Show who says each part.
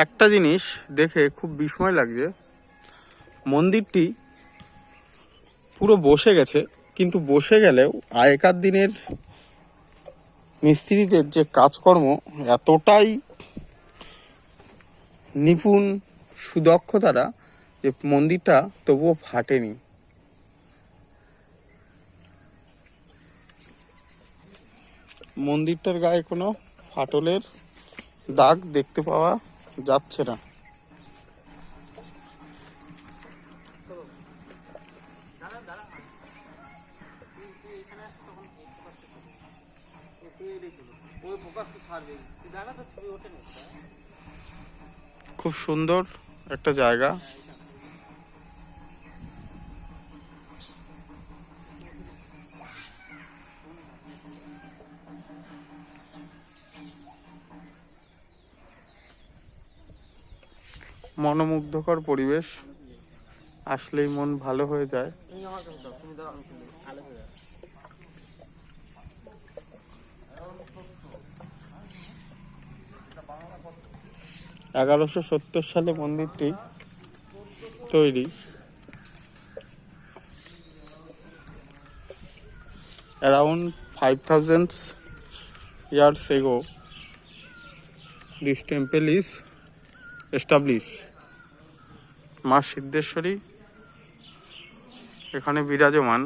Speaker 1: একটা জিনিস দেখে খুব বিস্ময় লাগছে, মন্দিরটি পুরো বসে গেছে, কিন্তু বসে গেলেও আগেকার দিনের মিস্ত্রিদের যে কাজকর্ম এতটাই নিপুণ সুদক্ষতারা যে মন্দিরটা তবুও ফাটেনি। মন্দিরটার গায়ে কোনো ফাটলের দাগ দেখতে পাওয়া যাচ্ছে না। খুব সুন্দর একটা জায়গা। মনোমুগ্ধকর পরিবেশ, আসলেই মন ভালো হয়ে যায়। 1170 সালে মন্দিরটি তৈরি। Around 5000 years ago, this temple is established. মা সিদ্ধেশ্বরী এখানে বিরাজমান।